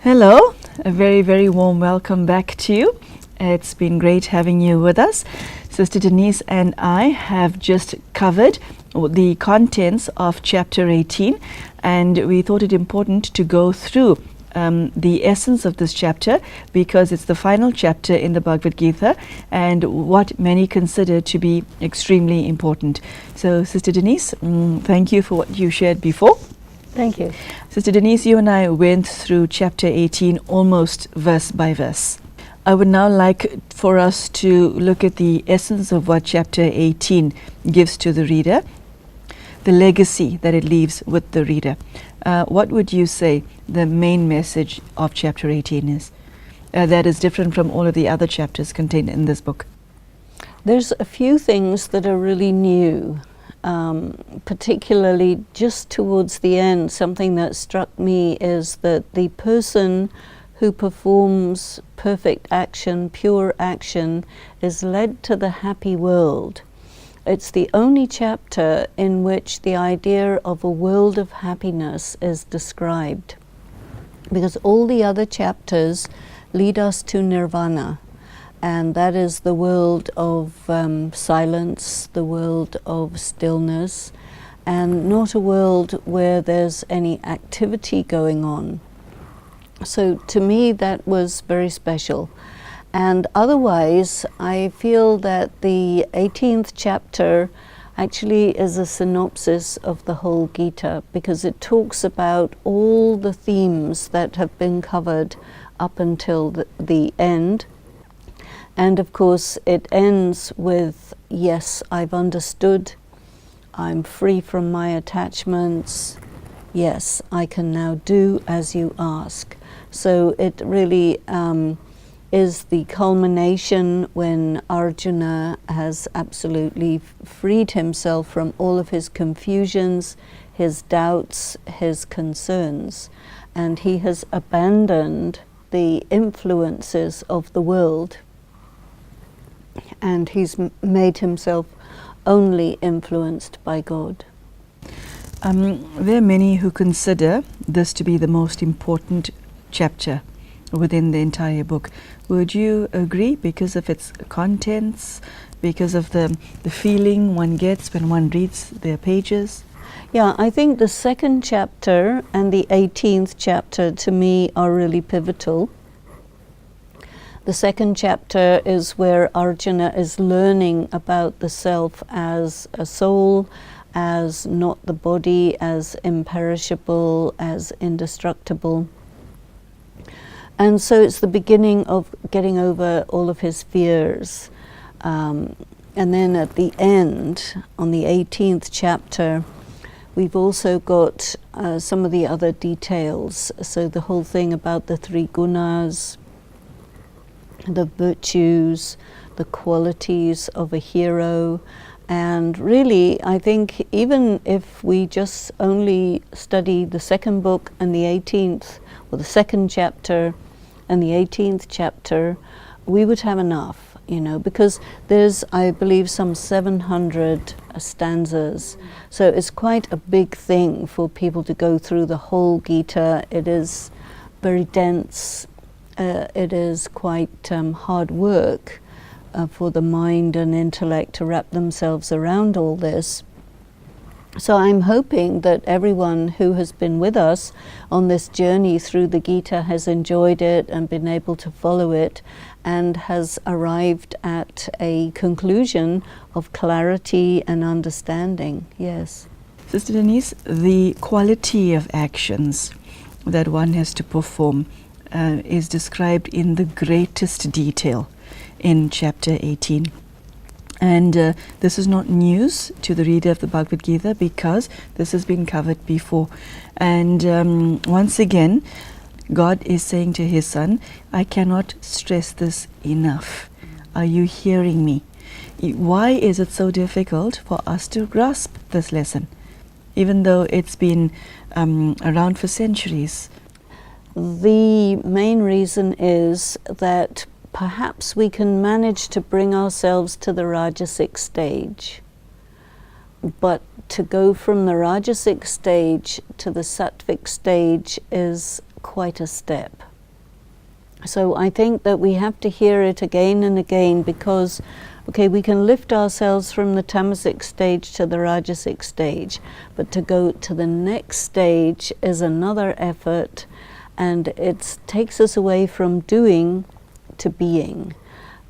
Hello, a very, very warm welcome back to you. It's been great having you with us. Sister Denise and I have just covered the contents of chapter 18, and we thought it important to go through the essence of this chapter because it's the final chapter in the Bhagavad Gita and what many consider to be extremely important. So, Sister Denise, thank you for what you shared before. Thank you. Sister Denise, you and I went through chapter 18 almost verse by verse. I would now like for us to look at the essence of what chapter 18 gives to the reader, the legacy that it leaves with the reader. What would you say the main message of chapter 18 is that is different from all of the other chapters contained in this book? There's a few things that are really new. Particularly just towards the end, something that struck me is that the person who performs perfect action, pure action, is led to the happy world. It's the only chapter in which the idea of a world of happiness is described, because all the other chapters lead us to nirvana. And that is the world of silence, the world of stillness, and not a world where there's any activity going on. So to me that was very special. And otherwise I feel that the 18th chapter actually is a synopsis of the whole Gita, because it talks about all the themes that have been covered up until the end. And of course it ends with, yes, I've understood, I'm free from my attachments, yes, I can now do as you ask. So it really is the culmination when Arjuna has absolutely freed himself from all of his confusions, his doubts, his concerns, and he has abandoned the influences of the world. And he's made himself only influenced by God. There are many who consider this to be the most important chapter within the entire book. Would you agree, because of its contents, because of the feeling one gets when one reads their pages? Yeah, I think the second chapter and the 18th chapter to me are really pivotal. The second chapter is where Arjuna is learning about the self as a soul, as not the body, as imperishable, as indestructible. And so it's the beginning of getting over all of his fears. And then at the end, on the 18th chapter, we've also got some of the other details. So the whole thing about the three gunas, the virtues, the qualities of a hero. And really, I think even if we just only study the second book and the 18th, or the second chapter and the 18th chapter, we would have enough, because there's, I believe, some 700 stanzas. So it's quite a big thing for people to go through the whole Gita. It is very dense. It is quite hard work for the mind and intellect to wrap themselves around all this. So I'm hoping that everyone who has been with us on this journey through the Gita has enjoyed it and been able to follow it and has arrived at a conclusion of clarity and understanding. Yes. Sister Denise, the quality of actions that one has to perform is described in the greatest detail in chapter 18. And this is not news to the reader of the Bhagavad Gita, because this has been covered before. And once again, God is saying to his son, I cannot stress this enough. Are you hearing me? Why is it so difficult for us to grasp this lesson, even though it's been around for centuries? The main reason is that perhaps we can manage to bring ourselves to the Rajasic stage, but to go from the Rajasic stage to the Sattvic stage is quite a step. So I think that we have to hear it again and again, because, okay, we can lift ourselves from the tamasic stage to the rajasic stage, but to go to the next stage is another effort, and it takes us away from doing to being.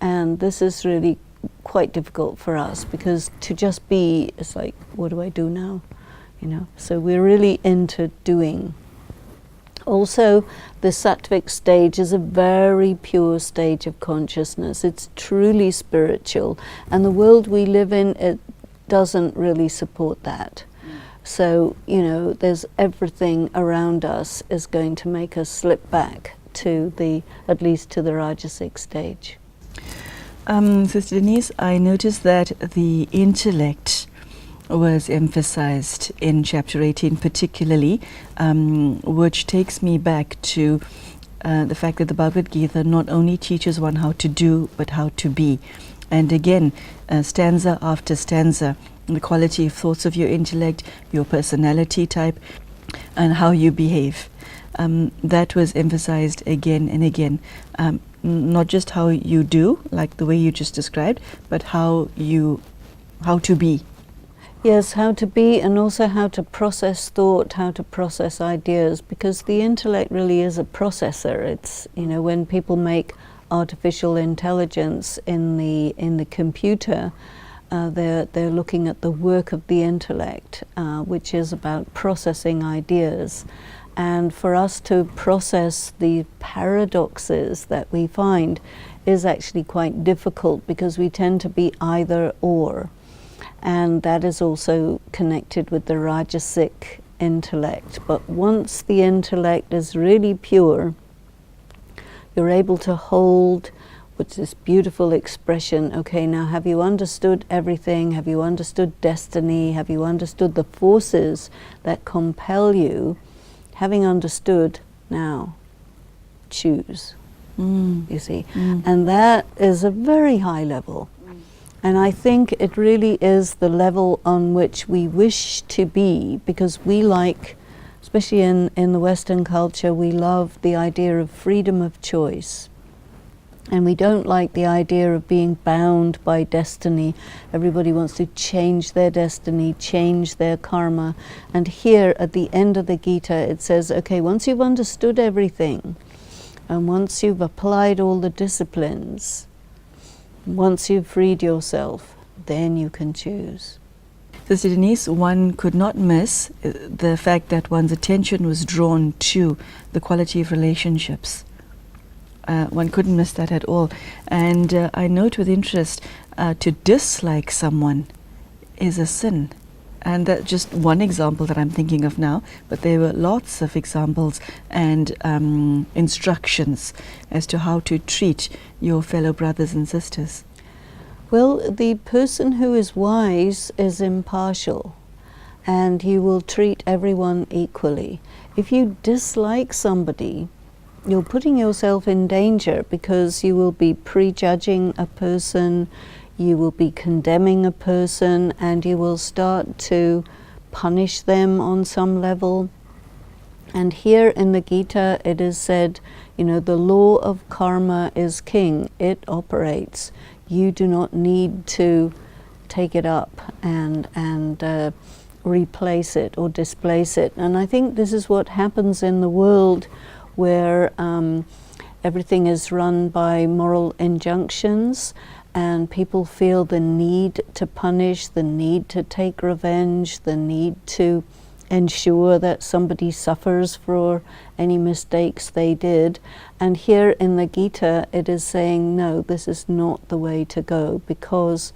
And this is really quite difficult for us, because to just be is like, what do I do now? You know, so we're really into doing. Also, the sattvic stage is a very pure stage of consciousness. It's truly spiritual, and the world we live in, it doesn't really support that. So, you know, there's everything around us is going to make us slip back to at least to the rajasic stage. Sister Denise, I noticed that the intellect was emphasized in chapter 18 particularly, which takes me back to the fact that the Bhagavad Gita not only teaches one how to do, but how to be. And again, stanza after stanza, the quality of thoughts of your intellect, your personality type, and how you behave. That was emphasized again and again. Not just how you do, like the way you just described, but how to be. Yes, how to be, and also how to process thought, how to process ideas, because the intellect really is a processor. It's, you know, when people make artificial intelligence in the computer, they're looking at the work of the intellect, which is about processing ideas. And for us to process the paradoxes that we find is actually quite difficult, because we tend to be either or. And that is also connected with the rajasic intellect. But once the intellect is really pure, you're able to hold what's this beautiful expression, okay, now have you understood everything? Have you understood destiny? Have you understood the forces that compel you? Having understood, now choose, you see. And that is a very high level. And I think it really is the level on which we wish to be, because we like, especially in the Western culture, we love the idea of freedom of choice. And we don't like the idea of being bound by destiny. Everybody wants to change their destiny, change their karma. And here at the end of the Gita, it says, okay, once you've understood everything, and once you've applied all the disciplines, once you've freed yourself, then you can choose. Sister Denise, one could not miss the fact that one's attention was drawn to the quality of relationships. One couldn't miss that at all. And I note with interest, to dislike someone is a sin. And that's just one example that I'm thinking of now, but there were lots of examples and instructions as to how to treat your fellow brothers and sisters. Well, the person who is wise is impartial, and he will treat everyone equally. If you dislike somebody, you're putting yourself in danger, because you will be prejudging a person, you will be condemning a person, and you will start to punish them on some level. And here in the Gita it is said, you know, the law of karma is king. It operates. You do not need to take it up and replace it or displace it. And I think this is what happens in the world, where everything is run by moral injunctions, and people feel the need to punish, the need to take revenge, the need to ensure that somebody suffers for any mistakes they did. And here in the Gita it is saying, no, this is not the way to go, because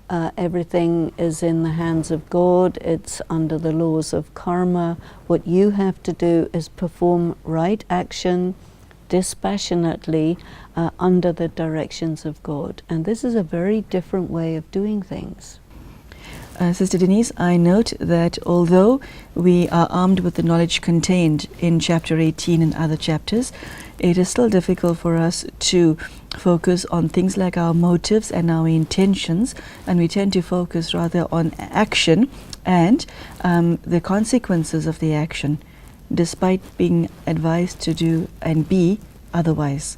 everything is in the hands of God. It's under the laws of karma. What you have to do is perform right action dispassionately under the directions of God. And this is a very different way of doing things. Sister Denise, I note that although we are armed with the knowledge contained in chapter 18 and other chapters, it is still difficult for us to focus on things like our motives and our intentions, and we tend to focus rather on action and the consequences of the action, despite being advised to do and be otherwise.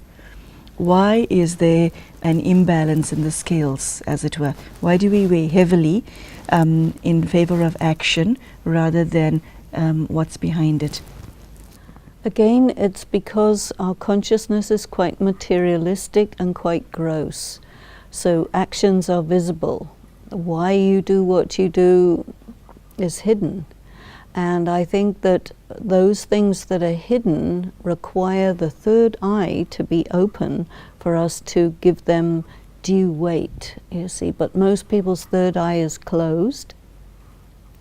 why is there an imbalance in the scales, as it were? Why do we weigh heavily in favor of action rather than what's behind it? Again, it's because our consciousness is quite materialistic and quite gross. So actions are visible. Why you do what you do is hidden. And I think that those things that are hidden require the third eye to be open for us to give them due weight, you see. But most people's third eye is closed.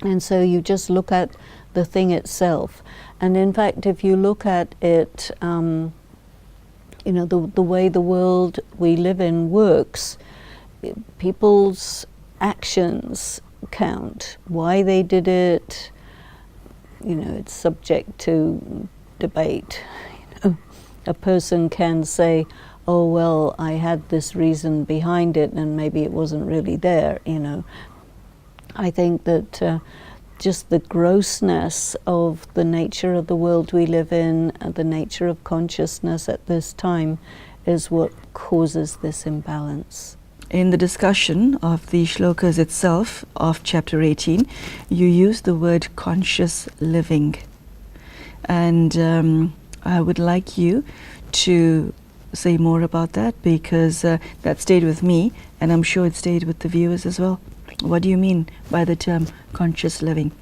And so you just look at the thing itself. And in fact, if you look at it, the way the world we live in works, people's actions count. Why they did it, it's subject to debate. A person can say, oh, well, I had this reason behind it and maybe it wasn't really there, I think that just the grossness of the nature of the world we live in, the nature of consciousness at this time, is what causes this imbalance. In the discussion of the shlokas itself of chapter 18, you use the word conscious living. And I would like you to say more about that, because that stayed with me, and I'm sure it stayed with the viewers as well. What do you mean by the term conscious living?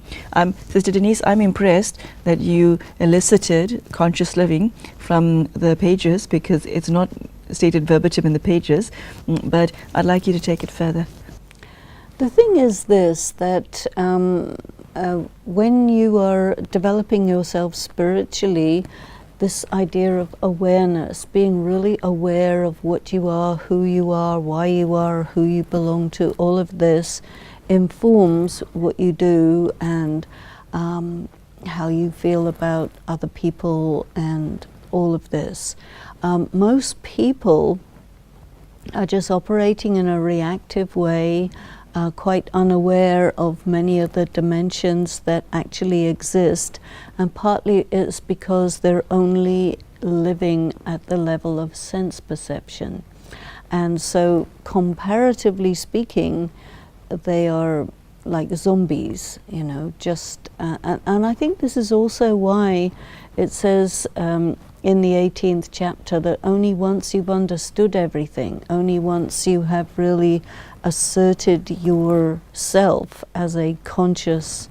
Sister Denise, I'm impressed that you elicited conscious living from the pages, because it's not stated verbatim in the pages, but I'd like you to take it further. The thing is this, that when you are developing yourself spiritually, this idea of awareness, being really aware of what you are, who you are, why you are, who you belong to, all of this informs what you do and how you feel about other people and all of this. Most people are just operating in a reactive way, quite unaware of many of the dimensions that actually exist, and partly it's because they're only living at the level of sense perception. And so, comparatively speaking, they are like zombies, just, and I think this is also why it says in the 18th chapter that only once you've understood everything, only once you have really asserted yourself as a conscious,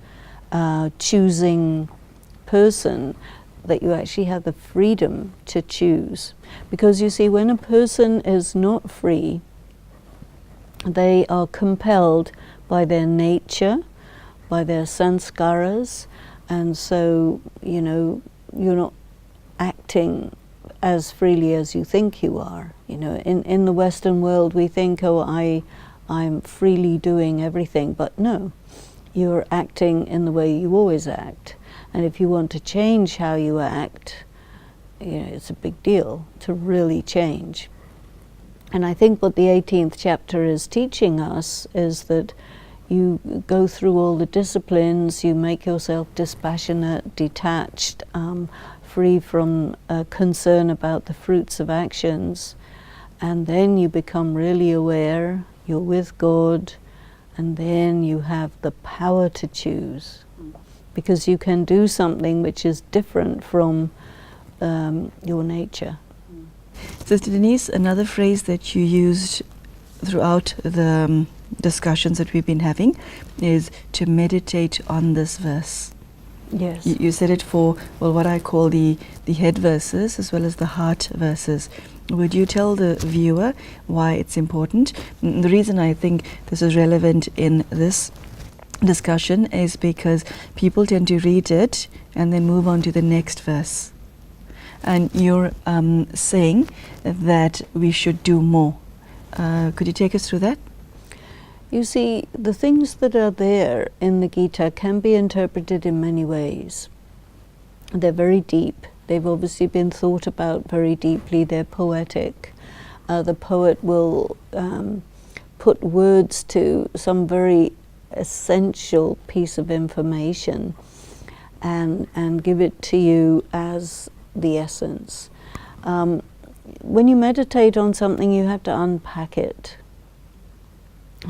choosing person, that you actually have the freedom to choose. Because you see, when a person is not free, they are compelled by their nature, by their sanskaras, and so, you're not acting as freely as you think you are. In the Western world we think, oh, I'm freely doing everything, but no, you're acting in the way you always act. And if you want to change how you act, it's a big deal to really change. And I think what the 18th chapter is teaching us is that you go through all the disciplines, you make yourself dispassionate, detached, free from concern about the fruits of actions, and then you become really aware, you're with God, and then you have the power to choose, because you can do something which is different from your nature. Sister Denise, another phrase that you used throughout the discussions that we've been having is to meditate on this verse. Yes. You said it for, what I call the head verses as well as the heart verses. Would you tell the viewer why it's important? The reason I think this is relevant in this discussion is because people tend to read it and then move on to the next verse. And you're saying that we should do more. Could you take us through that? You see, the things that are there in the Gita can be interpreted in many ways. They're very deep. They've obviously been thought about very deeply. They're poetic. The poet will put words to some very essential piece of information and give it to you as the essence. when you meditate on something, you have to unpack it,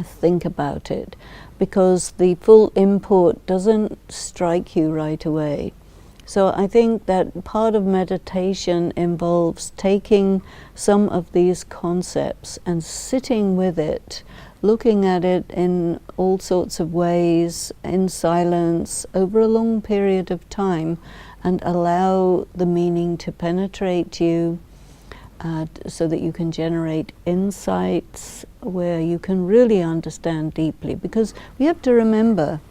think about it, because the full import doesn't strike you right away. So I think that part of meditation involves taking some of these concepts and sitting with it, looking at it in all sorts of ways, in silence, over a long period of time, and allow the meaning to penetrate you, so that you can generate insights where you can really understand deeply. Because we have to remember,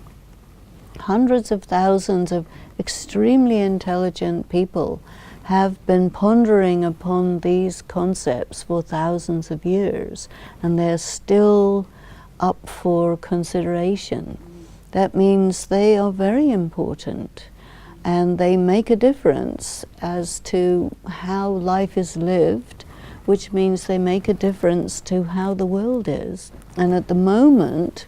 hundreds of thousands of extremely intelligent people have been pondering upon these concepts for thousands of years, and they're still up for consideration. That means they are very important, and they make a difference as to how life is lived, which means they make a difference to how the world is. And at the moment,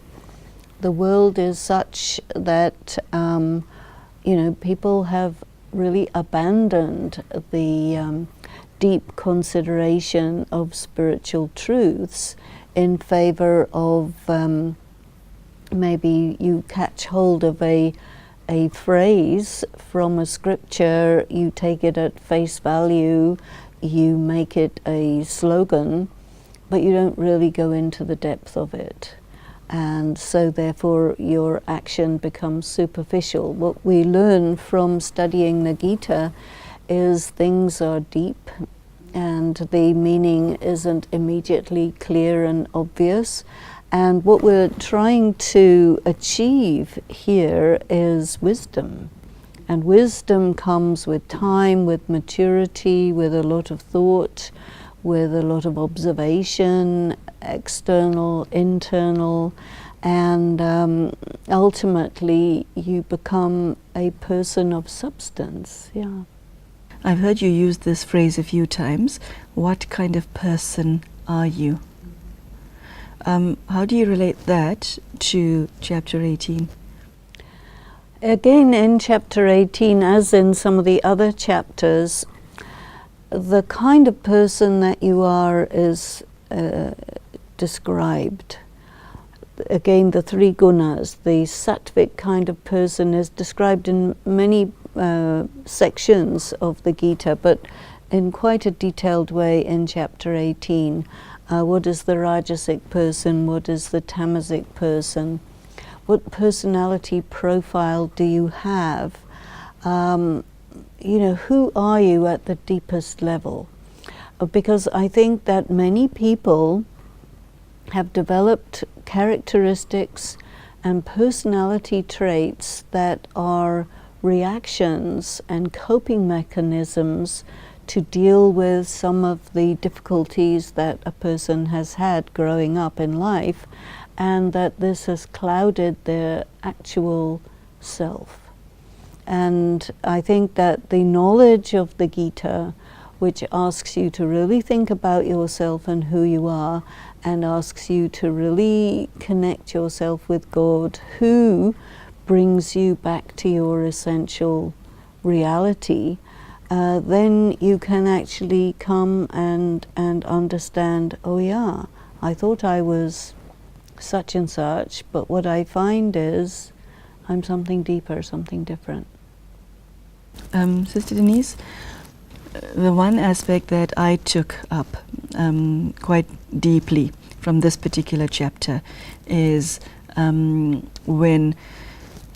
the world is such that people have really abandoned the deep consideration of spiritual truths in favor of maybe you catch hold of a phrase from a scripture, you take it at face value, you make it a slogan, but you don't really go into the depth of it. And so therefore your action becomes superficial. What we learn from studying the Gita is things are deep and the meaning isn't immediately clear and obvious. And what we're trying to achieve here is wisdom. And wisdom comes with time, with maturity, with a lot of thought, with a lot of observation, external, internal, and ultimately you become a person of substance. Yeah. I've heard you use this phrase a few times. What kind of person are you? How do you relate that to chapter 18? Again, in chapter 18, as in some of the other chapters, the kind of person that you are is described. Again, the three gunas, the sattvic kind of person is described in many sections of the Gita, but in quite a detailed way in chapter 18. What is the rajasic person? What is the tamasic person? What personality profile do you have? Who are you at the deepest level? Because I think that many people have developed characteristics and personality traits that are reactions and coping mechanisms to deal with some of the difficulties that a person has had growing up in life, and that this has clouded their actual self. And I think that the knowledge of the Gita, which asks you to really think about yourself and who you are, and asks you to really connect yourself with God, who brings you back to your essential reality, then you can actually come and understand, oh yeah, I thought I was such and such, but what I find is I'm something deeper, something different. Sister Denise, the one aspect that I took up quite deeply from this particular chapter is when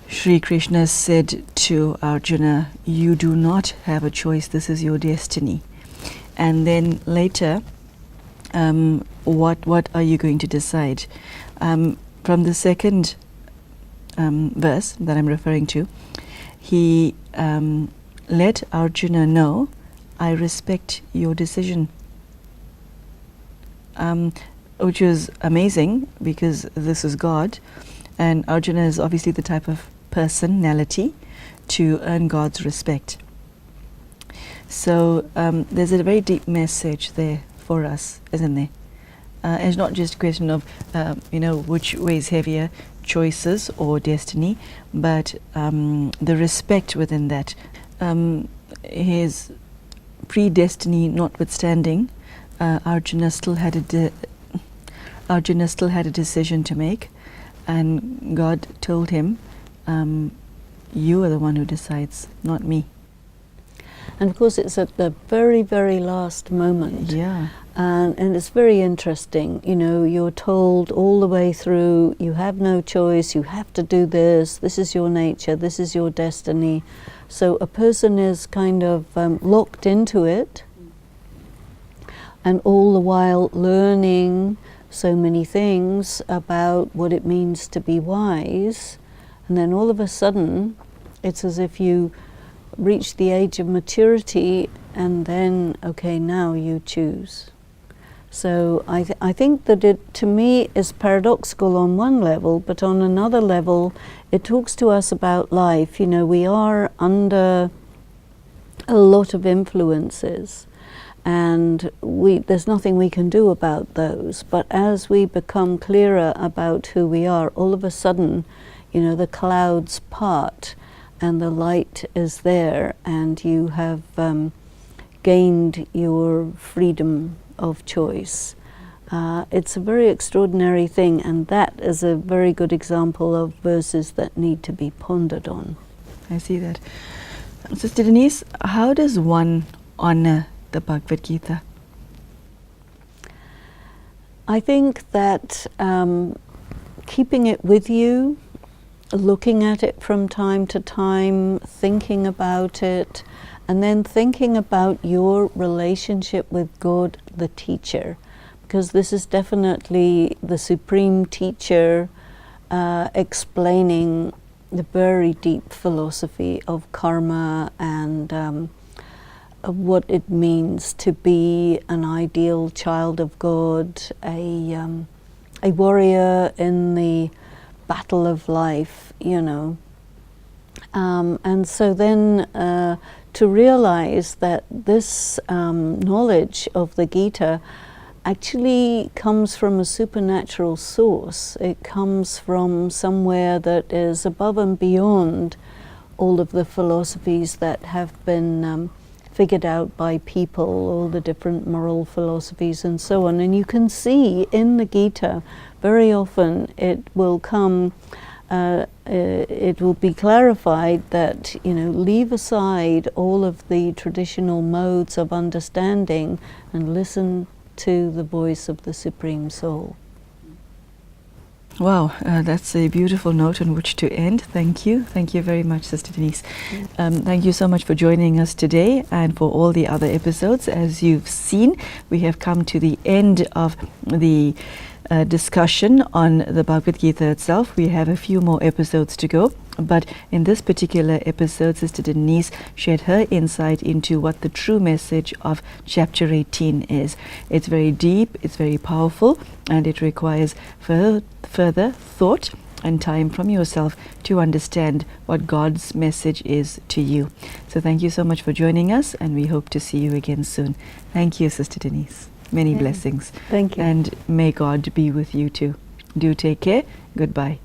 Sri Krishna said to Arjuna, you do not have a choice, this is your destiny. And then later, what are you going to decide? From the second verse that I'm referring to, he let Arjuna know, I respect your decision. Which was amazing because this is God, and Arjuna is obviously the type of personality to earn God's respect. So there's a very deep message there for us, isn't there? It's not just a question of which way is heavier, choices or destiny, but the respect within that. His predestiny notwithstanding, Arjuna still had a decision to make, and God told him, you are the one who decides, not me. And of course it's at the very, very last moment. Yeah. And it's very interesting, you know, you're told all the way through, you have no choice, you have to do this is your nature, this is your destiny. So a person is kind of locked into it, and all the while learning so many things about what it means to be wise, and then all of a sudden it's as if you reach the age of maturity, and then, okay, now you choose. So I think that it, to me, is paradoxical on one level, but on another level, it talks to us about life. You know, we are under a lot of influences, and there's nothing we can do about those. But as we become clearer about who we are, all of a sudden, you know, the clouds part, and the light is there, and you have gained your freedom of choice. It's a very extraordinary thing, and that is a very good example of verses that need to be pondered on. I see that. Sister Denise, how does one honor the Bhagavad Gita? I think that keeping it with you, looking at it from time to time, thinking about it, and then thinking about your relationship with God, the teacher, because this is definitely the supreme teacher explaining the very deep philosophy of karma and of what it means to be an ideal child of God, a warrior in the battle of life, you know. And so then to realize that this knowledge of the Gita actually comes from a supernatural source. It comes from somewhere that is above and beyond all of the philosophies that have been figured out by people, all the different moral philosophies and so on. And you can see in the Gita, very often it will come, it will be clarified that, you know, leave aside all of the traditional modes of understanding and listen to the voice of the Supreme Soul. Wow, that's a beautiful note on which to end. Thank you. Thank you very much, Sister Denise. Thank you so much for joining us today and for all the other episodes. As you've seen, we have come to the end of the discussion on the Bhagavad Gita itself. We have a few more episodes to go, but in this particular episode, Sister Denise shared her insight into what the true message of chapter 18 is. It's very deep, it's very powerful, and it requires further thought and time from yourself to understand what God's message is to you. So thank you so much for joining us, and we hope to see you again soon. Thank you, Sister Denise. Many blessings. Thank you. And may God be with you too. Do take care. Goodbye.